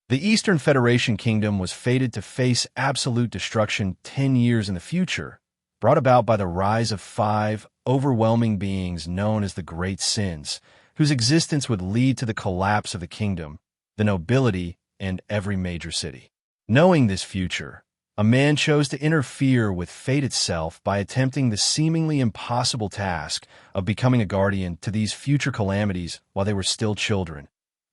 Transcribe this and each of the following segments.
The Eastern Federation Kingdom was fated to face absolute destruction 10 years in the future, brought about by the rise of 5 overwhelming beings known as the Great Sins, whose existence would lead to the collapse of the kingdom, the nobility, and every major city. Knowing this future, a man chose to interfere with fate itself by attempting the seemingly impossible task of becoming a guardian to these future calamities while they were still children,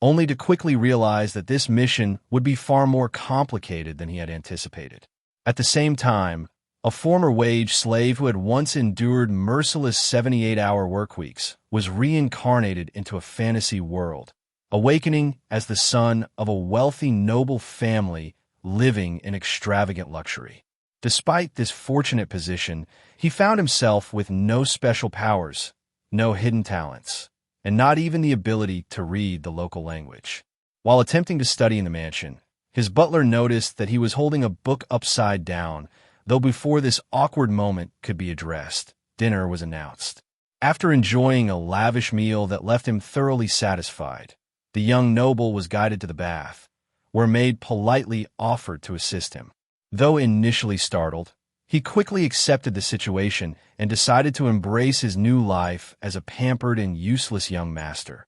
only to quickly realize that this mission would be far more complicated than he had anticipated. At the same time, a former wage slave who had once endured merciless 78-hour workweeks was reincarnated into a fantasy world, awakening as the son of a wealthy noble family living in extravagant luxury. Despite this fortunate position, he found himself with no special powers, no hidden talents, and not even the ability to read the local language. While attempting to study in the mansion, his butler noticed that he was holding a book upside down, though before this awkward moment could be addressed, dinner was announced. After enjoying a lavish meal that left him thoroughly satisfied, the young noble was guided to the bath, where a maid politely offered to assist him. Though initially startled, he quickly accepted the situation and decided to embrace his new life as a pampered and useless young master,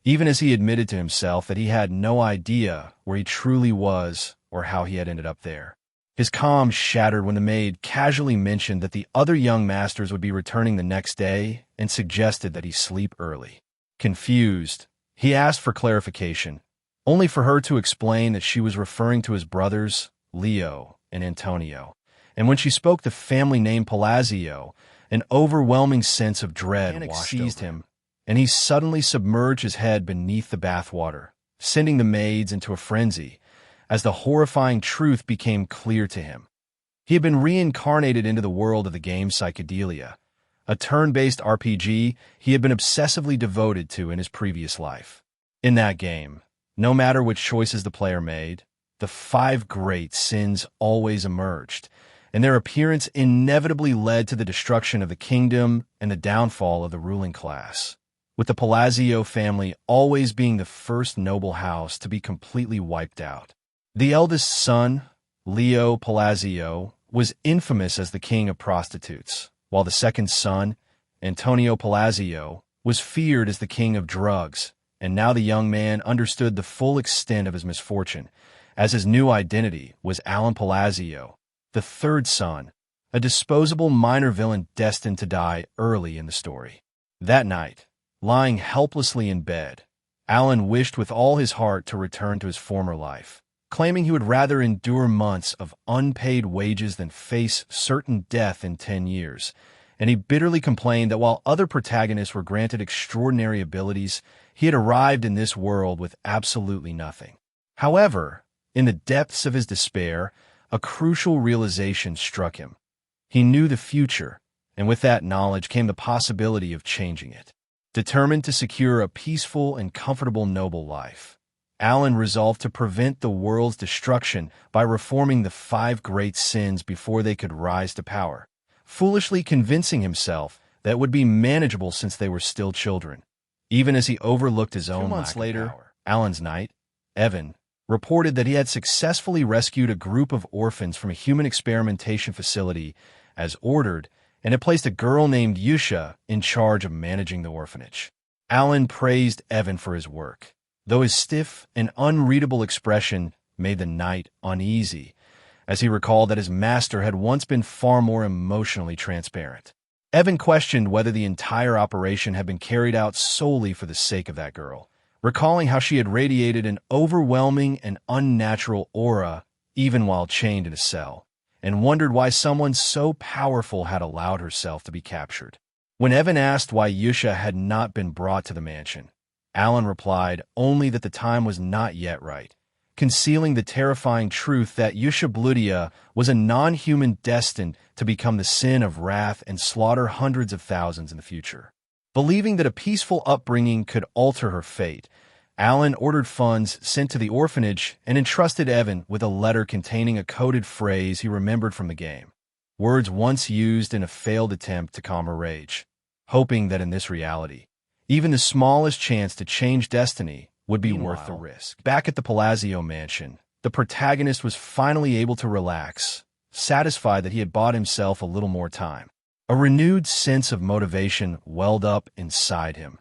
even as he admitted to himself that he had no idea where he truly was or how he had ended up there. His calm shattered when the maid casually mentioned that the other young masters would be returning the next day and suggested that he sleep early. Confused, he asked for clarification, only for her to explain that she was referring to his brothers, Leo and Antonio. And when she spoke the family name Palazzo, an overwhelming sense of dread seized him, and he suddenly submerged his head beneath the bathwater, sending the maids into a frenzy, as the horrifying truth became clear to him. He had been reincarnated into the world of the game Psychedelia, a turn-based RPG he had been obsessively devoted to in his previous life. In that game, no matter which choices the player made, the 5 great sins always emerged, and their appearance inevitably led to the destruction of the kingdom and the downfall of the ruling class, with the Palazzo family always being the first noble house to be completely wiped out. The eldest son, Leo Palazzo, was infamous as the king of prostitutes, while the second son, Antonio Palazzo, was feared as the king of drugs, and now the young man understood the full extent of his misfortune, as his new identity was Alan Palazzo, the third son, a disposable minor villain destined to die early in the story. That night, lying helplessly in bed, Alan wished with all his heart to return to his former life, claiming he would rather endure months of unpaid wages than face certain death in 10 years, and he bitterly complained that while other protagonists were granted extraordinary abilities, he had arrived in this world with absolutely nothing. However, in the depths of his despair, a crucial realization struck him. He knew the future, and with that knowledge came the possibility of changing it. Determined to secure a peaceful and comfortable noble life, Alan resolved to prevent the world's destruction by reforming the 5 great sins before they could rise to power, foolishly convincing himself that it would be manageable since they were still children. Even as he overlooked his own 2 months later, power. Alan's knight, Evan, reported that he had successfully rescued a group of orphans from a human experimentation facility as ordered, and had placed a girl named Yusha in charge of managing the orphanage. Alan praised Evan for his work, though his stiff and unreadable expression made the knight uneasy, as he recalled that his master had once been far more emotionally transparent. Evan questioned whether the entire operation had been carried out solely for the sake of that girl, recalling how she had radiated an overwhelming and unnatural aura even while chained in a cell, and wondered why someone so powerful had allowed herself to be captured. When Evan asked why Yusha had not been brought to the mansion, Alan replied only that the time was not yet right, concealing the terrifying truth that Yusha Bludia was a non-human destined to become the sin of wrath and slaughter hundreds of thousands in the future. Believing that a peaceful upbringing could alter her fate, Alan ordered funds sent to the orphanage and entrusted Evan with a letter containing a coded phrase he remembered from the game, words once used in a failed attempt to calm her rage, hoping that in this reality, even the smallest chance to change destiny would be worth the risk. Back at the Palazzo mansion, the protagonist was finally able to relax, satisfied that he had bought himself a little more time. A renewed sense of motivation welled up inside him,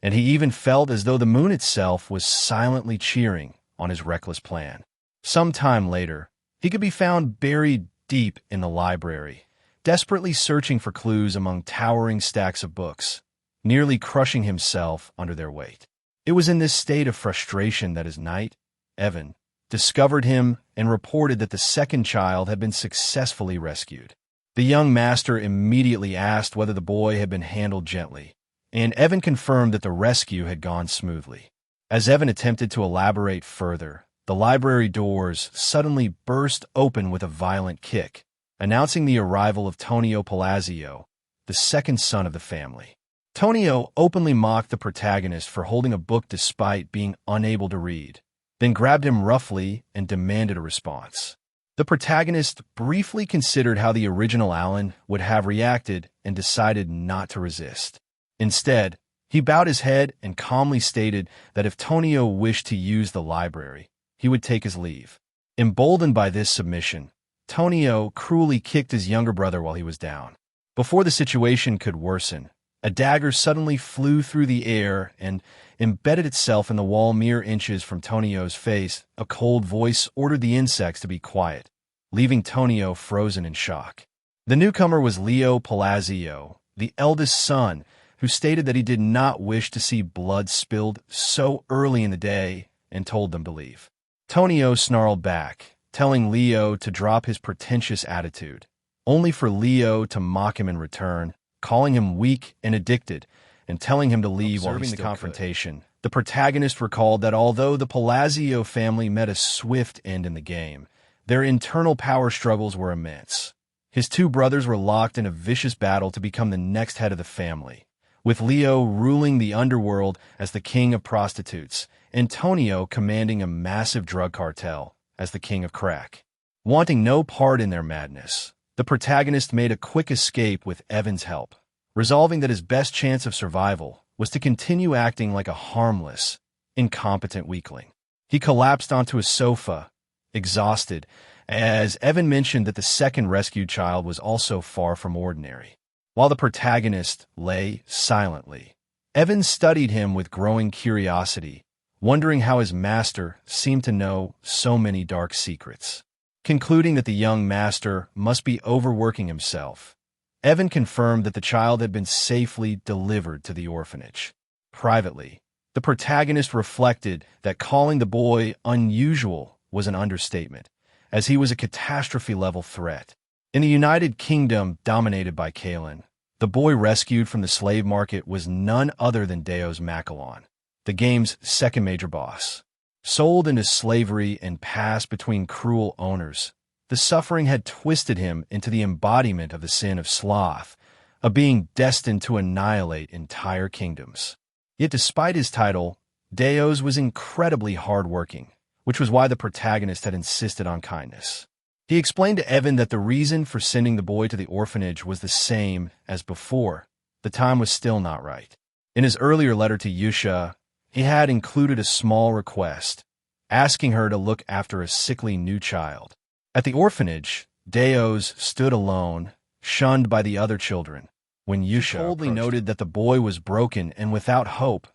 and he even felt as though the moon itself was silently cheering on his reckless plan. Some time later, he could be found buried deep in the library, desperately searching for clues among towering stacks of books, nearly crushing himself under their weight. It was in this state of frustration that his knight, Evan, discovered him and reported that the second child had been successfully rescued. The young master immediately asked whether the boy had been handled gently, and Evan confirmed that the rescue had gone smoothly. As Evan attempted to elaborate further, the library doors suddenly burst open with a violent kick, announcing the arrival of Tonio Palazzo, the second son of the family. Tonio openly mocked the protagonist for holding a book despite being unable to read, then grabbed him roughly and demanded a response. The protagonist briefly considered how the original Alan would have reacted and decided not to resist. Instead, he bowed his head and calmly stated that if Tonio wished to use the library, he would take his leave. Emboldened by this submission, Tonio cruelly kicked his younger brother while he was down. Before the situation could worsen, a dagger suddenly flew through the air and embedded itself in the wall mere inches from Tonio's face. A cold voice ordered the insects to be quiet, leaving Tonio frozen in shock. The newcomer was Leo Palazzo, the eldest son, who stated that he did not wish to see blood spilled so early in the day and told them to leave. Tonio snarled back, telling Leo to drop his pretentious attitude, only for Leo to mock him in return, calling him weak and addicted, and telling him to leave. Observing the confrontation, the protagonist recalled that although the Palazzo family met a swift end in the game, their internal power struggles were immense. His two brothers were locked in a vicious battle to become the next head of the family, with Leo ruling the underworld as the king of prostitutes, and Tonio commanding a massive drug cartel as the king of crack. Wanting no part in their madness, the protagonist made a quick escape with Evan's help, resolving that his best chance of survival was to continue acting like a harmless, incompetent weakling. He collapsed onto a sofa, exhausted, as Evan mentioned that the second rescued child was also far from ordinary. While the protagonist lay silently, Evan studied him with growing curiosity, wondering how his master seemed to know so many dark secrets. Concluding that the young master must be overworking himself, Evan confirmed that the child had been safely delivered to the orphanage. Privately, the protagonist reflected that calling the boy unusual was an understatement, as he was a catastrophe-level threat. In the United Kingdom dominated by Kalen, the boy rescued from the slave market was none other than Deus Maquilon, the game's second major boss. Sold into slavery and passed between cruel owners, the suffering had twisted him into the embodiment of the sin of sloth, a being destined to annihilate entire kingdoms. Yet despite his title, Deus was incredibly hardworking, which was why the protagonist had insisted on kindness. He explained to Evan that the reason for sending the boy to the orphanage was the same as before. The time was still not right. In his earlier letter to Yusha, he had included a small request, asking her to look after a sickly new child. At the orphanage, Deus stood alone, shunned by the other children, when Yusha coldly noted that the boy was broken and without hope,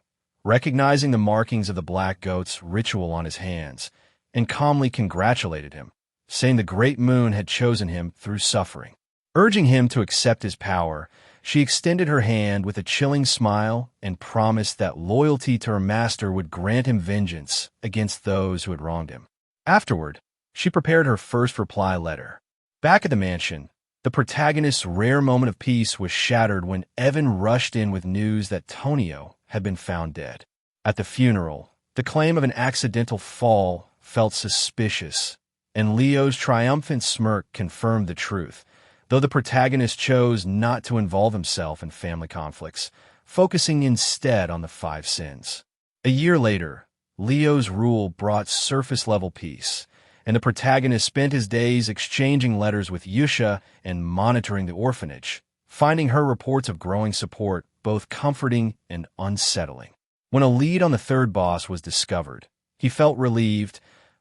recognizing the markings of the black goat's ritual on his hands, and calmly congratulated him, saying the great moon had chosen him through suffering. Urging him to accept his power, she extended her hand with a chilling smile and promised that loyalty to her master would grant him vengeance against those who had wronged him. Afterward, she prepared her first reply letter. Back at the mansion, the protagonist's rare moment of peace was shattered when Evan rushed in with news that Tonio had been found dead. At the funeral, the claim of an accidental fall felt suspicious, and Leo's triumphant smirk confirmed the truth, though the protagonist chose not to involve himself in family conflicts, focusing instead on the 5 sins. A year later, Leo's rule brought surface-level peace, and the protagonist spent his days exchanging letters with Yusha and monitoring the orphanage, finding her reports of growing support both comforting and unsettling. when a lead on the third boss was discovered. He felt relieved,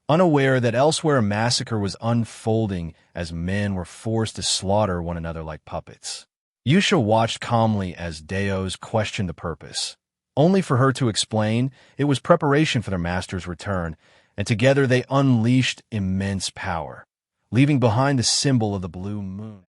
unaware that elsewhere a massacre was unfolding as men were forced to slaughter one another like puppets. Yusha watched calmly as Deos questioned the purpose, only for her to explain it was preparation for their master's return, and together they unleashed immense power, leaving behind the symbol of the blue moon.